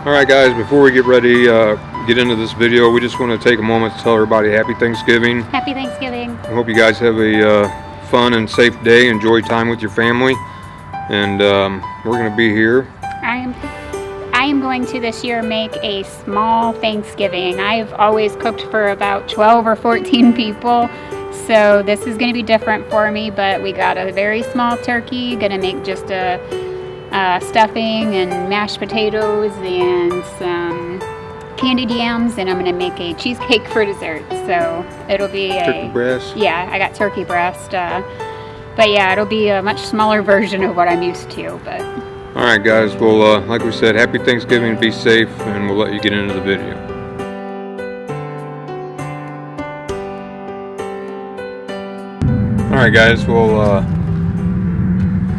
Alright guys, before we get ready, get into this video, we just want to take a moment to tell everybody Happy Thanksgiving. Happy Thanksgiving. I hope you guys have a fun and safe day. Enjoy time with your family. And we're going to be here. I am going to this year make a small Thanksgiving. I've always cooked for about 12 or 14 people. So this is going to be different for me, but we got a very small turkey. Going to make just a stuffing and mashed potatoes and some candied yams, and I'm going to make a cheesecake for dessert. So it'll be turkey breast. Yeah, I got turkey breast. But yeah, it'll be a much smaller version of what I'm used to. But alright guys, well like we said, Happy Thanksgiving, be safe, and we'll let you get into the video. Alright guys, well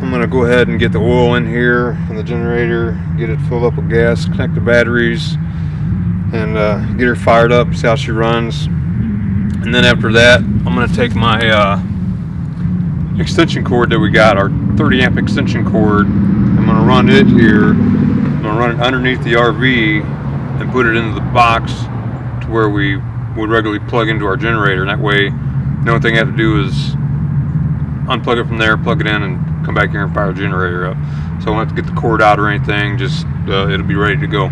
I'm going to go ahead and get the oil in here on the generator, get it filled up with gas, connect the batteries, and get her fired up, see how she runs. And then after that, I'm going to take my extension cord that we got, our 30 amp extension cord. I'm going to run it here, I'm going to run it underneath the RV and put it into the box to where we would regularly plug into our generator. And that way, the only thing I have to do is unplug it from there, plug it in, and come back here and fire the generator up. So I won't have to get the cord out or anything, just it'll be ready to go.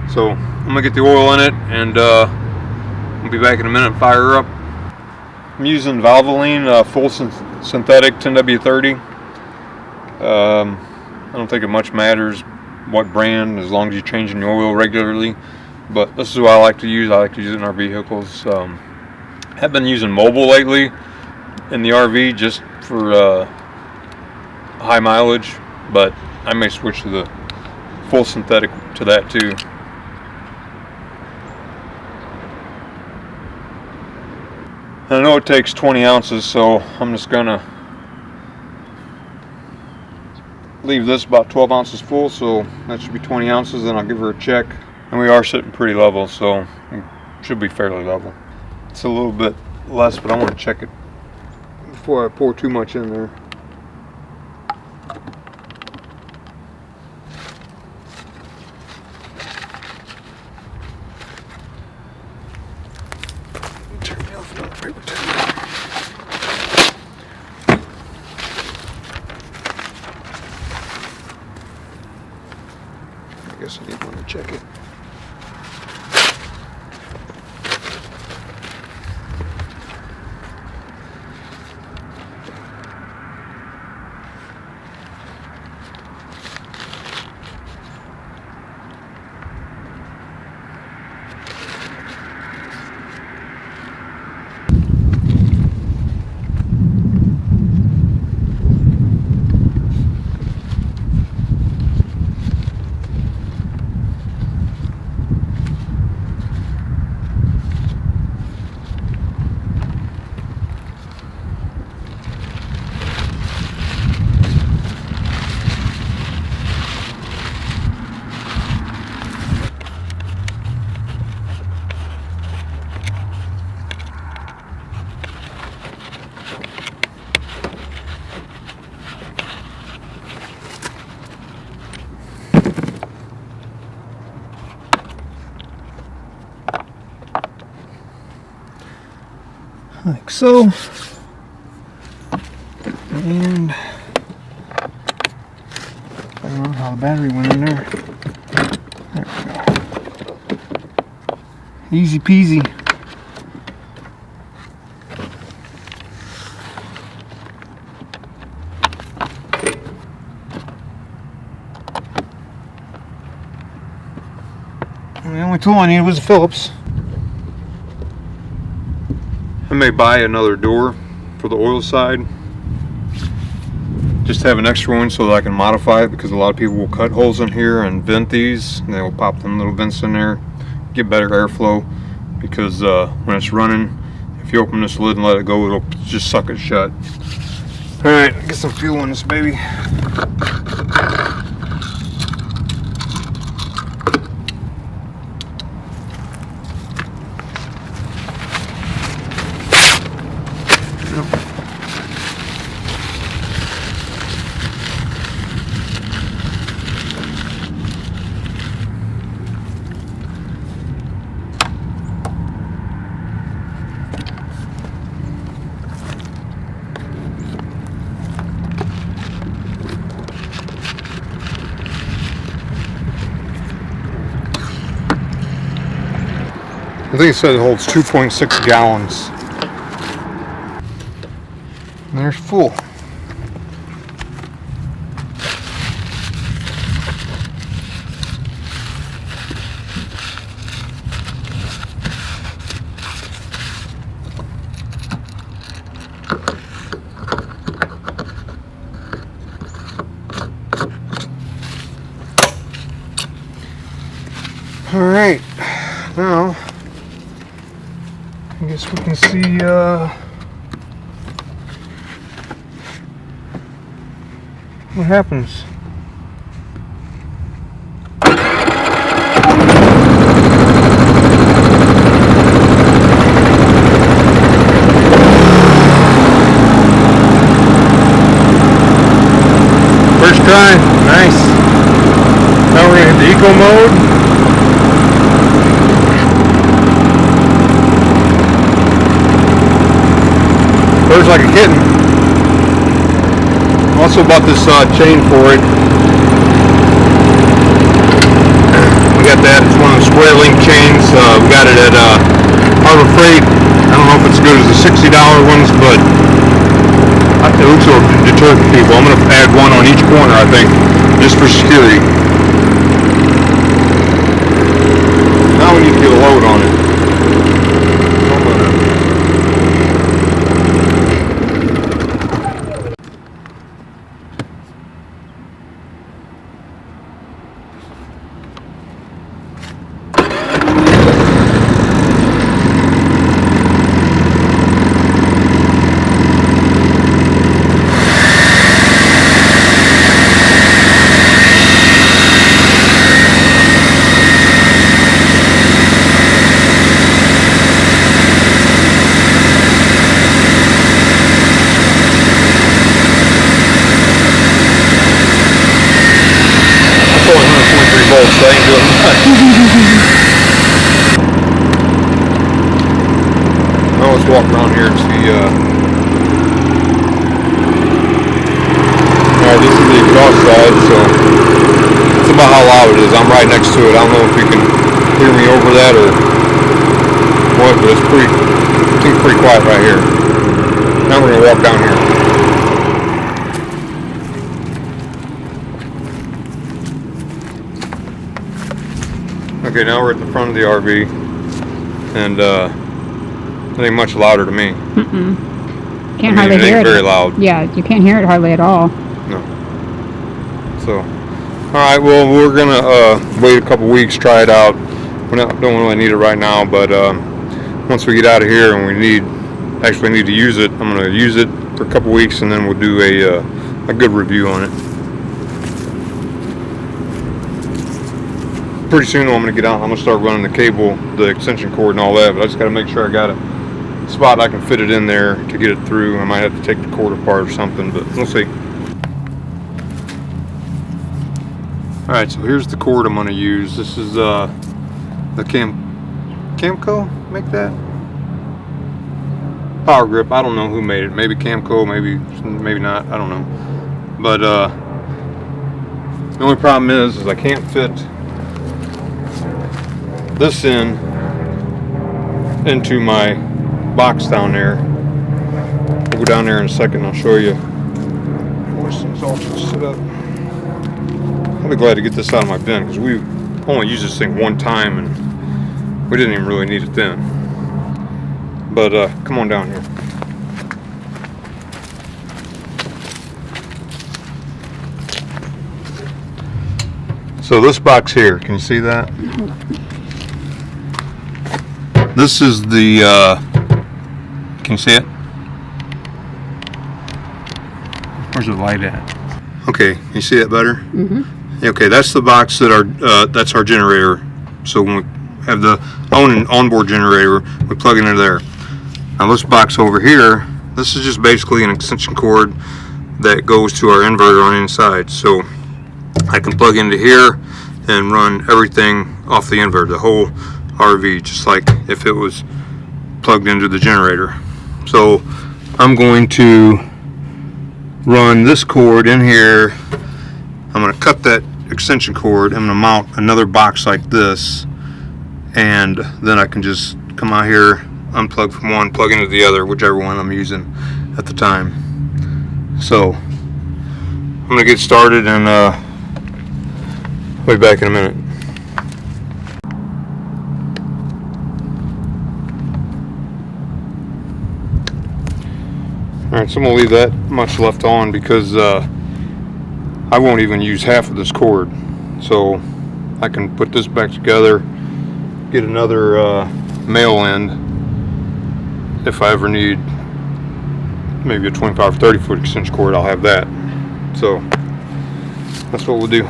So I'm gonna get the oil in it, and I'll be back in a minute and fire her up. I'm using Valvoline full synthetic 10W30. I don't think it much matters what brand, as long as you're changing the oil regularly. But this is what I like to use. I like to use it in our vehicles. Have been using Mobile lately in the RV just for high mileage, but I may switch to the full synthetic to that too. I know it takes 20 ounces, so I'm just gonna leave this about 12 ounces full, so that should be 20 ounces, and I'll give her a check. And we are sitting pretty level, so it should be fairly level. It's a little bit less, but I want to check it before I pour too much in there. Turn me off the paper towel. I guess I need one to check it. Like so, and I don't know how the battery went in there. There we go. Easy peasy. And the only tool I needed was a Phillips. I may buy another door for the oil side, just have an extra one so that I can modify it, because a lot of people will cut holes in here and vent these, and they will pop them little vents in there, get better airflow, because when it's running, if you open this lid and let it go, it'll just suck it shut. Alright, get some fuel in this baby. I think it said it holds 2.6 gallons. And there's full. All right, now I guess we can see what happens. First try, nice. Now we're gonna hit the eco mode. Purrs like a kitten. Also bought this chain for it. We got that. It's one of the square link chains. We got it at Harbor Freight. I don't know if it's as good as the $60 ones, but it looks like to deter people. I'm going to add one on each corner, I think, just for security. Now we need to get a load on it. volts, so I ain't doing much. Now let's walk around here and see. Alright, this is the exhaust side, so it's about how loud it is. I'm right next to it. I don't know if you can hear me over that or what, but it's pretty, I think pretty quiet right here. Now we're going to walk down here. Okay, now we're at the front of the RV, and it ain't much louder to me. Can't hardly it hear ain't it. very loud. Yeah, you can't hear it hardly at all. No. So, alright, well, we're gonna wait a couple weeks, try it out. We don't really need it right now, but once we get out of here and we need to use it, I'm gonna use it for a couple weeks, and then we'll do a good review on it. Pretty soon I'm going to get out. I'm going to start running the cable, the extension cord and all that, but I just got to make sure I got a spot I can fit it in there to get it through. I might have to take the cord apart or something, but we'll see. Alright, so here's the cord I'm going to use. This is the Camco, make that? Power Grip, I don't know who made it. Maybe Camco, maybe not, I don't know. But the only problem is I can't fit this into my box down there. We'll go down there in a second and I'll show you where this thing's all set up. I'll be glad to get this out of my bin because we only used this thing one time and we didn't even really need it then. But come on down here. So this box here, can you see that? This is the, can you see it? Where's the light at? Okay, can you see it better? Mm-hmm. Okay, that's the box that that's our generator. So when we have the onboard generator, we plug it into there. Now this box over here, this is just basically an extension cord that goes to our inverter on the inside. So I can plug into here and run everything off the inverter, the whole RV, just like if it was plugged into the generator. So I'm going to run this cord in here. I'm going to cut that extension cord. I'm going to mount another box like this and then I can just come out here, unplug from one, plug into the other, whichever one I'm using at the time. So I'm gonna get started and be back in a minute. Alright, so I'm gonna leave that much left on because I won't even use half of this cord. So I can put this back together, get another male end. If I ever need maybe a 25 or 30 foot extension cord, I'll have that. So that's what we'll do.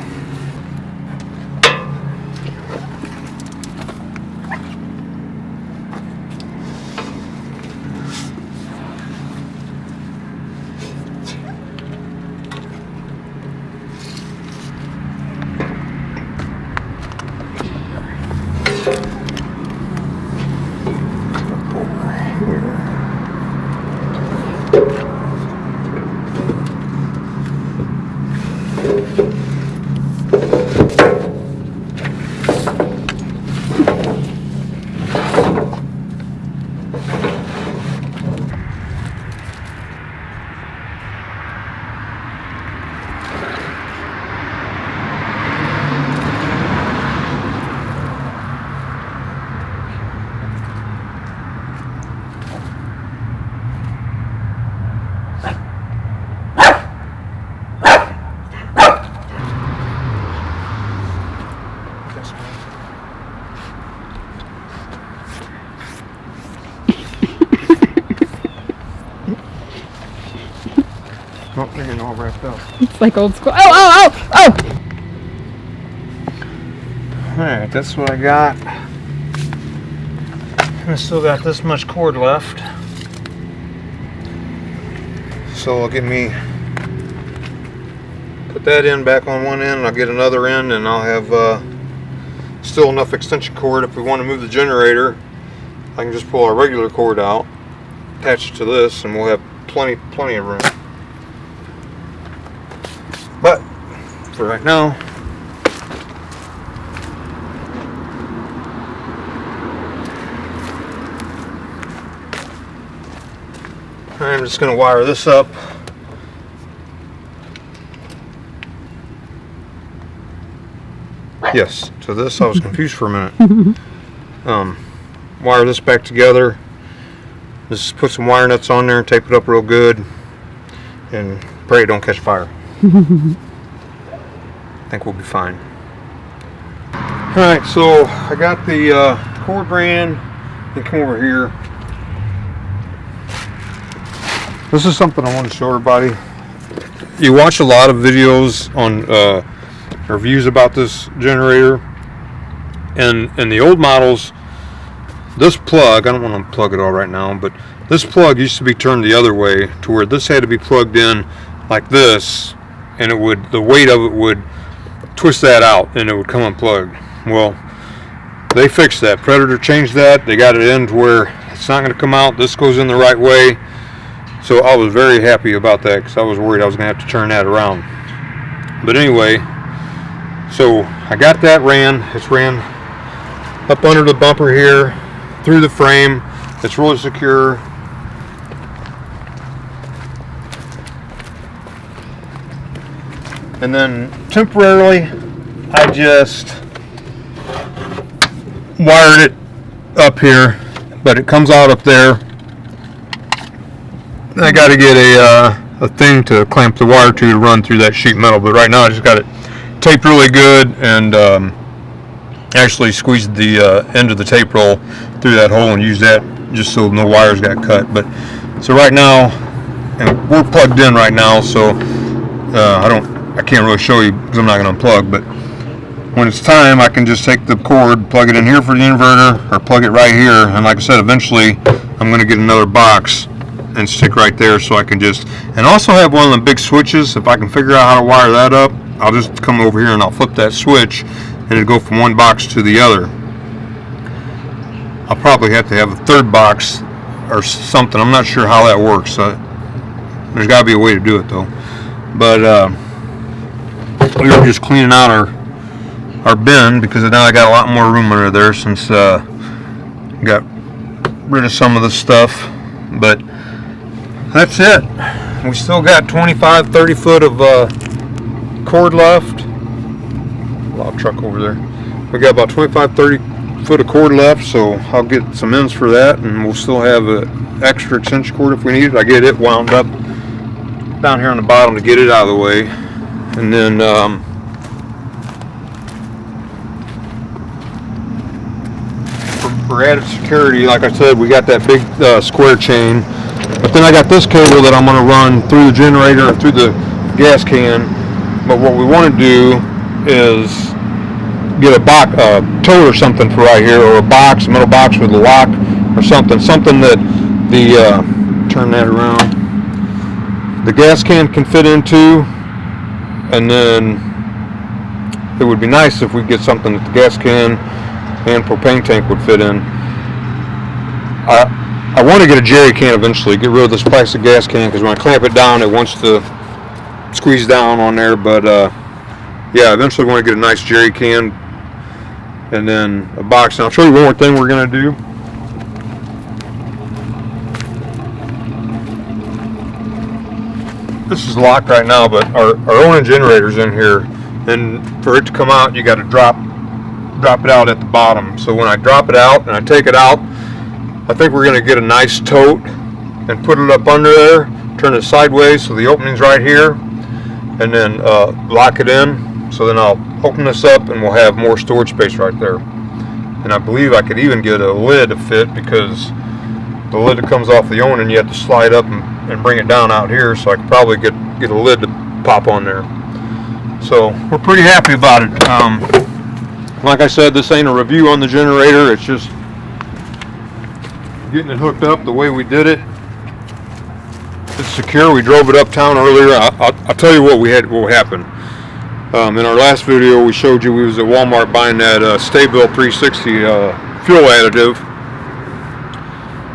Oh, they're getting all wrapped up. It's like old school. Oh! Alright, that's what I got. I still got this much cord left. So I'll get me, put that in back on one end, and I'll get another end, and I'll have still enough extension cord. If we want to move the generator, I can just pull our regular cord out, attach it to this, and we'll have plenty of room. But for right now, I'm just going to wire this up. Yes, to this. I was confused for a minute. Wire this back together. Just put some wire nuts on there and tape it up real good, and pray it don't catch fire. I think we'll be fine. Alright, so I got the cord ran. And come over here. This is something I want to show everybody. You watch a lot of videos on reviews about this generator, and the old models, this plug, I don't want to plug it all right now, but this plug used to be turned the other way, to where this had to be plugged in like this, and it would, the weight of it would twist that out and it would come unplugged. Well, they fixed that. Predator changed that. They got it in to where it's not going to come out. This goes in the right way. So I was very happy about that, because I was worried I was going to have to turn that around. But anyway, so I got that ran. It's ran up under the bumper here, through the frame. It's really secure. And then temporarily, I just wired it up here, but it comes out up there. I got to get a thing to clamp the wire to run through that sheet metal, but right now I just got it taped really good, and actually squeezed the end of the tape roll through that hole and used that just so no wires got cut. But so right now, and we're plugged in right now, so I can't really show you because I'm not going to unplug, but when it's time, I can just take the cord, plug it in here for the inverter, or plug it right here, and like I said, eventually I'm going to get another box and stick right there, so I can just, and also have one of the big switches. If I can figure out how to wire that up, I'll just come over here and I'll flip that switch, and it'll go from one box to the other. I'll probably have to have a third box or something. I'm not sure how that works. There's got to be a way to do it though. But we were just cleaning out our our bin, because now I got a lot more room under there since got rid of some of the stuff. But that's it. We still got 25-30 foot of cord left. Log truck over there. We got about 25-30 foot of cord left, so I'll get some ends for that, and we'll still have an extra extension cord if we need it. I get it wound up down here on the bottom to get it out of the way, and then for added security, like I said, we got that big square chain, but then I got this cable that I'm going to run through the generator and through the gas can. But what we want to do is get a box, tote or something for right here, or a metal box with a lock or something that the turn that around, the gas can fit into, and then it would be nice if we get something that the gas can and propane tank would fit in. I want to get a jerry can eventually, get rid of this plastic gas can, because when I clamp it down it wants to squeeze down on there. But yeah, eventually I want to get a nice jerry can and then a box. And I'll show you one more thing we're going to do. This is locked right now, but our own generator's in here, and for it to come out you got to drop it out at the bottom. So when I drop it out and I take it out, I think we're going to get a nice tote and put it up under there, turn it sideways so the opening's right here, and then lock it in. So then I'll open this up and we'll have more storage space right there. And I believe I could even get a lid to fit, because the lid that comes off the owner and you have to slide up and bring it down out here, so I could probably get a lid to pop on there. So we're pretty happy about it. Like I said, this ain't a review on the generator, it's just getting it hooked up the way we did it. It's secure. We drove it uptown earlier. I'll tell you what happened. In our last video we showed you we was at Walmart buying that Sta-Bil 360 fuel additive.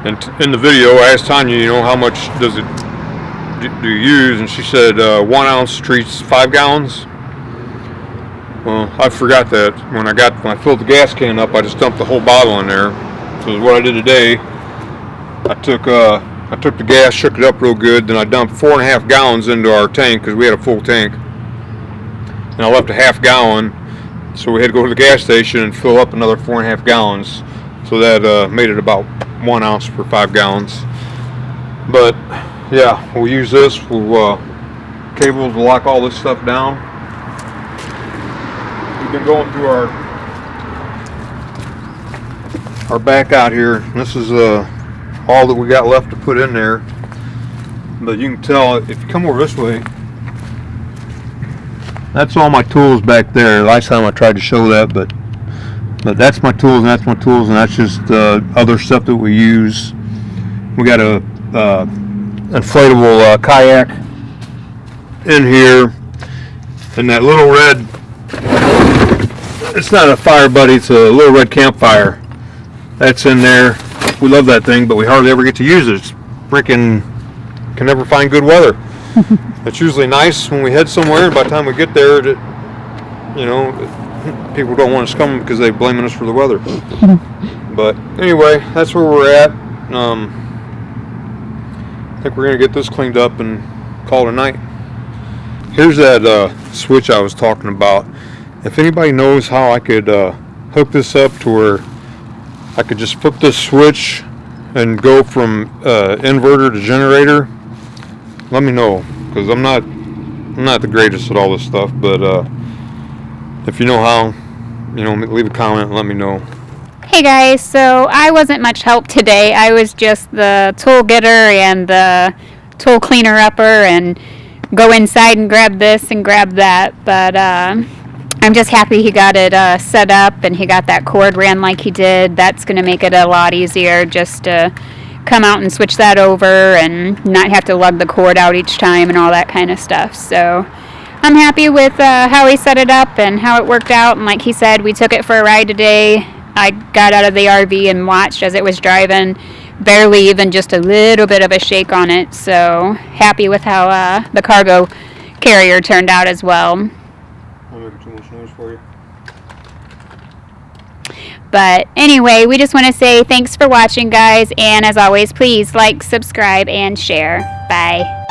And in the video I asked Tonya, you know, how much do you use? And she said 1 ounce treats 5 gallons. Well, I forgot that. When I filled the gas can up, I just dumped the whole bottle in there. So what I did today, I took the gas, shook it up real good, then I dumped 4.5 gallons into our tank, because we had a full tank, and I left a half gallon, so we had to go to the gas station and fill up another 4.5 gallons. So that made it about 1 ounce per 5 gallons. But yeah, we'll use this. We'll cables will lock all this stuff down. We've been going through our back out here. This is all that we got left to put in there. But you can tell if you come over this way, that's all my tools back there. Last time I tried to show that, but that's my tools, and that's my tools, and that's just other stuff that we use. We got a inflatable kayak in here, and that little red, it's not a fire buddy, it's a little red campfire. That's in there. We love that thing, but we hardly ever get to use it. It's freaking, can never find good weather. It's usually nice when we head somewhere, and by the time we get there, you know, people don't want us coming because they're blaming us for the weather. But anyway, that's where we're at. I think we're going to get this cleaned up and call it a night. Here's that switch I was talking about. If anybody knows how I could hook this up to where I could just flip this switch and go from inverter to generator, let me know, because I'm not the greatest at all this stuff. But if you know how, you know, leave a comment and let me know. Hey guys, so I wasn't much help today. I was just the tool getter and the tool cleaner upper, and go inside and grab this and grab that. But I'm just happy he got it set up and he got that cord ran like he did. That's going to make it a lot easier just to come out and switch that over and not have to lug the cord out each time and all that kind of stuff. So I'm happy with how he set it up and how it worked out. And like he said, we took it for a ride today. I got out of the RV and watched as it was driving, barely even just a little bit of a shake on it. So happy with how the cargo carrier turned out as well. I'll make too much noise for you. But anyway, we just want to say thanks for watching, guys. And as always, please like, subscribe, and share. Bye.